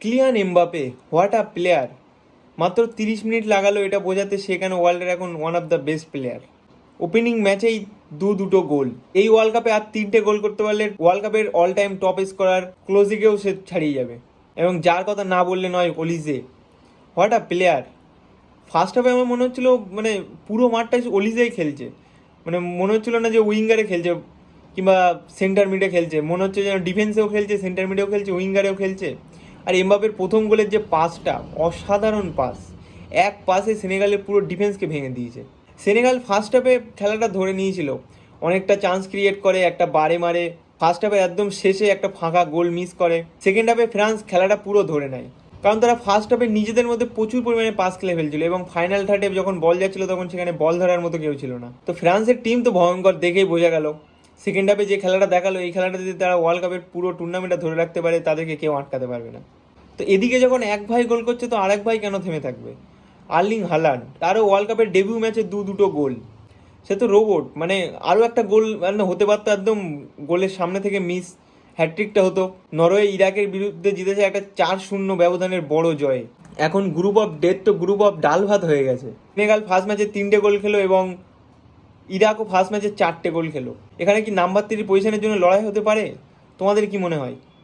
Kylian Mbappe, what a player. মাত্র 30 minute লাগালো এটা বোঝাতে সে কেন ওয়ার্ল্ডের এখন one of the best player. Opening ম্যাচেই দুটো গোল। এই ওয়ার্ল্ড কাপে আর 3টে গোল করতে পারলে ওয়ার্ল্ড কাপের অল টাইম টপ স্কোরার ক্লোজিকেও সে ছাড়িয়ে যাবে। এবং যার কথা না বললে নয়, অলিজে, হোয়াট আ প্লেয়ার। ফার্স্ট হাফে আমার মনে হচ্ছিল মানে পুরো মাঠটাই অলিজেই খেলছে, মানে মনে হচ্ছিল না যে উইঙ্গারে খেলছে কিংবা সেন্টার মিডে খেলছে, মনে হচ্ছে যেন ডিফেন্সেও খেলছে, সেন্টার মিডেও খেলছে, উইঙ্গারেও খেলছে। আর এমবাপের প্রথম গোলের যে পাসটা, অসাধারণ পাস, এক পাসে সেনেগালের পুরো ডিফেন্সকে ভেঙে দিয়েছে। সেনেগাল ফার্স্ট হাফে খেলাটা ধরে নিয়েছিল, অনেকটা চান্স ক্রিয়েট করে, একটা বারে মারে। ফার্স্ট হাফে একদম শেষে একটা ফাঁকা গোল মিস করে। সেকেন্ড হাফে ফ্রান্স খেলাটা পুরো ধরে নেয়, কারণ তারা ফার্স্ট হাফে নিজেদের মধ্যে প্রচুর পরিমাণে পাস খেলে ফেলছিল এবং ফাইনাল থার্ডে যখন বল যাচ্ছিল তখন সেখানে বল ধরার মতো কেউ ছিল না। তো ফ্রান্সের টিম তো ভয়ঙ্কর, দেখেই বোঝা গেল। সেকেন্ড হাফে যে খেলাটা দেখালো, এই খেলাটা যদি তারা ওয়ার্ল্ড কাপের পুরো টুর্নামেন্টটা ধরে রাখতে পারে, তাদেরকে কেউ আটকাতে পারবে না। তো এদিকে যখন এক ভাই গোল করছে, তো আরেক ভাই কেন থেমে থাকবে? আর্লিং হালান্ড, তারও ওয়ার্ল্ড কাপের ডেবিউ ম্যাচে দুটো গোল। সে তো রোবট, মানে আরও একটা গোল মানে হতে পারতো, একদম গোলের সামনে থেকে মিস, হ্যাট্রিকটা হতো। নরওয়ে ইরাকের বিরুদ্ধে জিতেছে একটা 4-0 ব্যবধানের বড় জয়ে। এখন গ্রুপ অফ ডেথ তো গ্রুপ অফ ডাল ভাত হয়ে গেছে। সেনেগাল ফার্স্ট ম্যাচে 3টে গোল খেলো এবং ইরাকও ফার্স্ট ম্যাচে 4টে গোল খেলো। এখানে কি নাম্বার 3 পজিশনের জন্য লড়াই হতে পারে? তোমাদের কি মনে হয়?